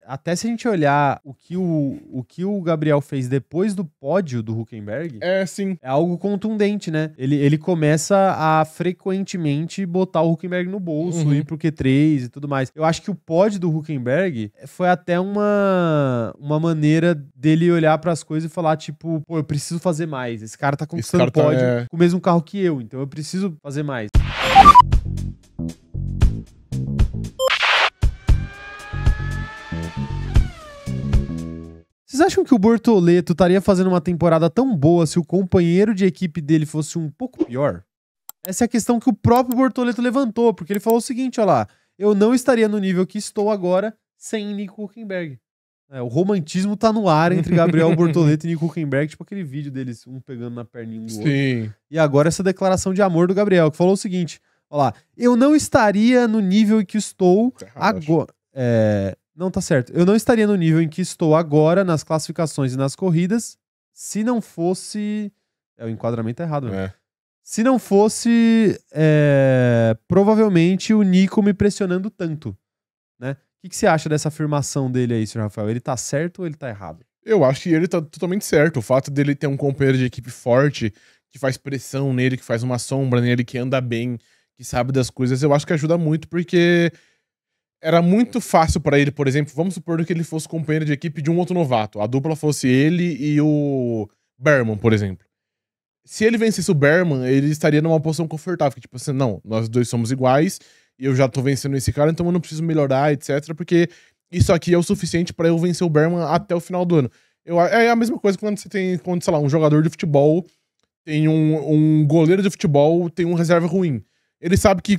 até se a gente olhar o que o Gabriel fez depois do pódio do Hülkenberg, sim. é algo contundente, né? Ele começa a frequentemente botar o Hülkenberg no bolso, ir pro Q3 e tudo mais. Eu acho que o pódio do Hülkenberg foi até uma maneira dele olhar pras coisas e falar, tipo, pô, eu preciso fazer mais. Esse cara tá conquistando pódio com o mesmo carro que eu, então eu preciso fazer mais. Vocês acham que o Bortoleto estaria fazendo uma temporada tão boa se o companheiro de equipe dele fosse um pouco pior? Essa é a questão que o próprio Bortoleto levantou, porque ele falou o seguinte, ó lá, eu não estaria no nível que estou agora sem Nico Hülkenberg. O romantismo tá no ar entre Gabriel Bortoleto e Nico Hülkenberg, tipo aquele vídeo deles, um pegando na perninha um do outro. E agora essa declaração de amor do Gabriel, que falou o seguinte, ó lá, eu não estaria no nível em que estou agora... Não, tá certo. Eu não estaria no nível em que estou agora nas classificações e nas corridas se não fosse... o enquadramento é errado, né? Se não fosse provavelmente o Nico me pressionando tanto, né? O que você acha dessa afirmação dele aí, Sr. Rafael? Ele tá certo ou ele tá errado? Eu acho que ele tá totalmente certo. O fato dele ter um companheiro de equipe forte, que faz pressão nele, que faz uma sombra nele, que anda bem, que sabe das coisas, eu acho que ajuda muito, porque era muito fácil pra ele, por exemplo, vamos supor que ele fosse companheiro de equipe de um outro novato. A dupla fosse ele e o Berman, por exemplo. Se ele vencesse o Berman, ele estaria numa posição confortável. Que, tipo assim, não, nós dois somos iguais, e eu já tô vencendo esse cara, então eu não preciso melhorar, etc. Porque isso aqui é o suficiente pra eu vencer o Berman até o final do ano. É a mesma coisa quando você tem, sei lá, um jogador de futebol, tem um goleiro de futebol, tem um reserva ruim. Ele sabe que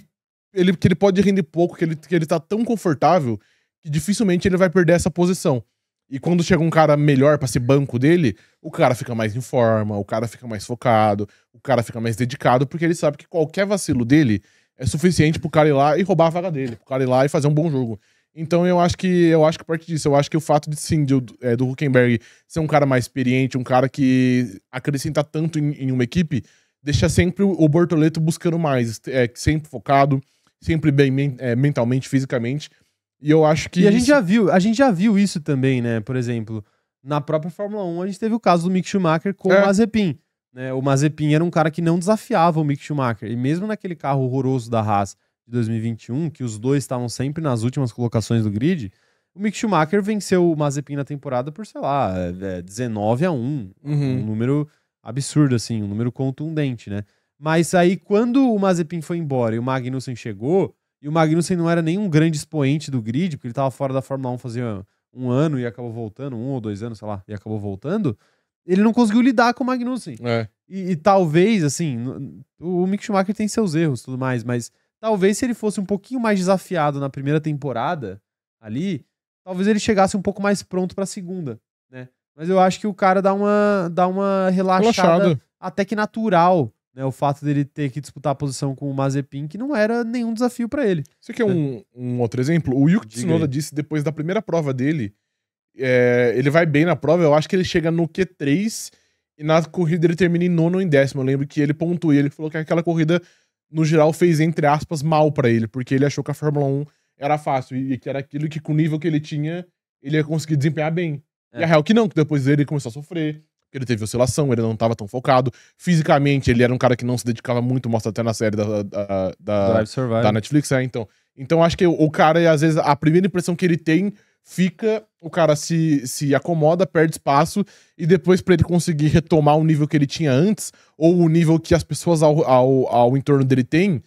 ele pode render pouco, que ele tá tão confortável, que dificilmente ele vai perder essa posição. E quando chega um cara melhor pra ser banco dele, o cara fica mais em forma, o cara fica mais focado, o cara fica mais dedicado, porque ele sabe que qualquer vacilo dele é suficiente pro cara ir lá e roubar a vaga dele, pro cara ir lá e fazer um bom jogo. Então eu acho que parte disso, eu acho que o fato de sim, do Hülkenberg ser um cara mais experiente, um cara que acrescenta tanto em uma equipe, deixa sempre o Bortoleto buscando mais, sempre focado, sempre bem mentalmente, fisicamente. E eu acho que... E a gente já viu isso também, né? Por exemplo, na própria Fórmula 1, a gente teve o caso do Mick Schumacher com o Mazepin. Né? O Mazepin era um cara que não desafiava o Mick Schumacher. E mesmo naquele carro horroroso da Haas de 2021, que os dois estavam sempre nas últimas colocações do grid, o Mick Schumacher venceu o Mazepin na temporada por, sei lá, 19-1. Um número absurdo, assim, um número contundente, né? Mas aí, quando o Mazepin foi embora e o Magnussen chegou... E o Magnussen não era nenhum grande expoente do grid, porque ele estava fora da Fórmula 1 fazia um ano e acabou voltando, 1 ou 2 anos, sei lá, e acabou voltando. Ele não conseguiu lidar com o Magnussen. E talvez, assim, o Mick Schumacher tem seus erros e tudo mais, mas talvez se ele fosse um pouquinho mais desafiado na primeira temporada ali, talvez ele chegasse um pouco mais pronto pra segunda, né? Mas eu acho que o cara dá uma relaxada até que natural. Né, o fato dele ter que disputar a posição com o Mazepin, que não era nenhum desafio pra ele. Você quer um outro exemplo? O Yuki Tsunoda disse, depois da primeira prova dele, ele vai bem na prova, eu acho que ele chega no Q3, e na corrida ele termina em 9º ou em 10º. Eu lembro que ele pontuou e ele falou que aquela corrida, no geral, fez, entre aspas, mal pra ele, porque ele achou que a Fórmula 1 era fácil, e que era aquilo que, com o nível que ele tinha, ele ia conseguir desempenhar bem. E a real que não, que depois dele ele começou a sofrer, ele teve oscilação, ele não estava tão focado. Fisicamente, ele era um cara que não se dedicava muito, mostra até na série da Netflix. Então acho que o cara, às vezes, a primeira impressão que ele tem, o cara se acomoda, perde espaço, e depois pra ele conseguir retomar o nível que ele tinha antes, ou o nível que as pessoas ao entorno dele têm,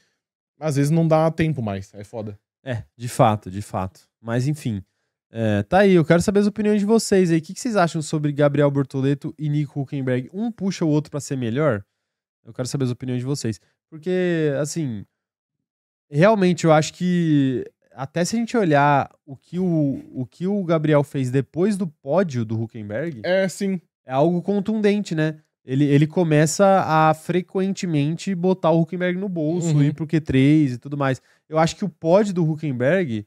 às vezes não dá tempo mais. É foda. De fato. Mas enfim... tá aí, eu quero saber as opiniões de vocês aí. O que vocês acham sobre Gabriel Bortoleto e Nico Hülkenberg? Um puxa o outro pra ser melhor? Eu quero saber as opiniões de vocês. Porque, assim, realmente eu acho que até se a gente olhar o que o Gabriel fez depois do pódio do Hülkenberg... sim. É algo contundente, né? Ele começa a frequentemente botar o Hülkenberg no bolso, ir pro Q3 e tudo mais. Eu acho que o pódio do Hülkenberg...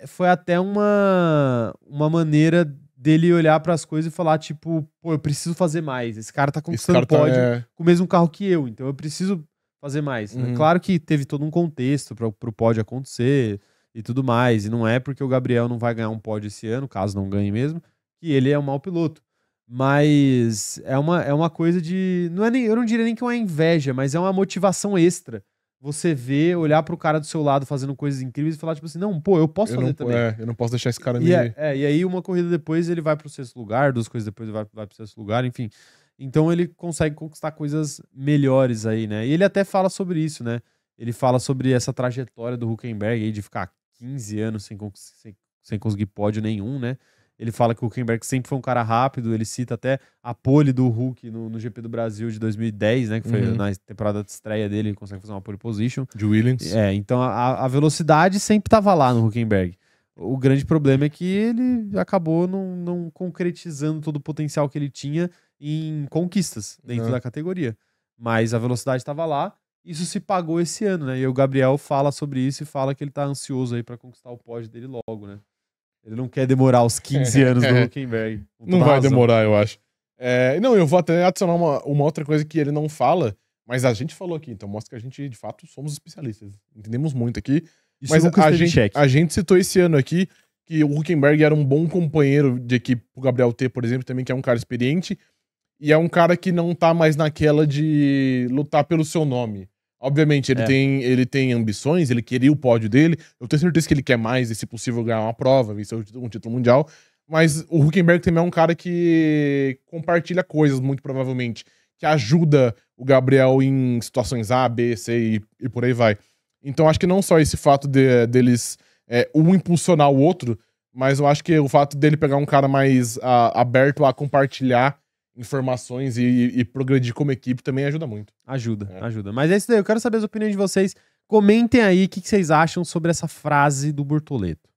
foi até uma maneira dele olhar pras coisas e falar, tipo, pô, eu preciso fazer mais. Esse cara tá conquistando pódio com o mesmo carro que eu, então eu preciso fazer mais. Né? Claro que teve todo um contexto pro pódio acontecer e tudo mais. E não é porque o Gabriel não vai ganhar um pódio esse ano, caso não ganhe mesmo, que ele é um mau piloto. Mas é uma coisa de... eu não diria nem que é uma inveja, mas é uma motivação extra. Você vê, olhar pro cara do seu lado fazendo coisas incríveis e falar tipo assim, não, pô, eu posso fazer também. Eu não posso deixar esse cara me... E aí uma corrida depois ele vai pro 6º lugar, 2 coisas depois ele vai pro 6º lugar, enfim. Então ele consegue conquistar coisas melhores aí, né? E ele até fala sobre isso, né? Ele fala sobre essa trajetória do Hülkenberg aí de ficar 15 anos sem conseguir pódio nenhum, né? Ele fala que o Hülkenberg sempre foi um cara rápido, ele cita até a pole do Hulk no GP do Brasil de 2010, né? Que foi na temporada de estreia dele, ele consegue fazer uma pole position. De Williams. Então a velocidade sempre estava lá no Hülkenberg. O grande problema é que ele acabou não concretizando todo o potencial que ele tinha em conquistas dentro da categoria. Mas a velocidade estava lá, isso se pagou esse ano, né? E o Gabriel fala sobre isso e fala que ele tá ansioso aí para conquistar o pódio dele logo, né? Ele não quer demorar os 15 anos do Hülkenberg. Não vai demorar, eu acho. Não, eu vou até adicionar uma outra coisa que ele não fala, mas a gente falou aqui, então mostra que a gente, de fato, somos especialistas. Entendemos muito aqui. Isso mas a gente citou esse ano aqui que o Hülkenberg era um bom companheiro de equipe pro Gabriel T, por exemplo, também, que é um cara experiente, e é um cara que não tá mais naquela de lutar pelo seu nome. Obviamente, ele tem ambições, ele queria o pódio dele. Eu tenho certeza que ele quer mais, e se possível, ganhar uma prova, vencer um título mundial. Mas o Hülkenberg também é um cara que compartilha coisas, muito provavelmente, que ajuda o Gabriel em situações A, B, C e por aí vai. Então, acho que não só esse fato deles um impulsionar o outro, mas eu acho que o fato dele pegar um cara mais aberto a compartilhar informações e progredir como equipe também ajuda muito. Ajuda. Mas é isso daí, eu quero saber as opiniões de vocês. Comentem aí o que vocês acham sobre essa frase do Bortoleto.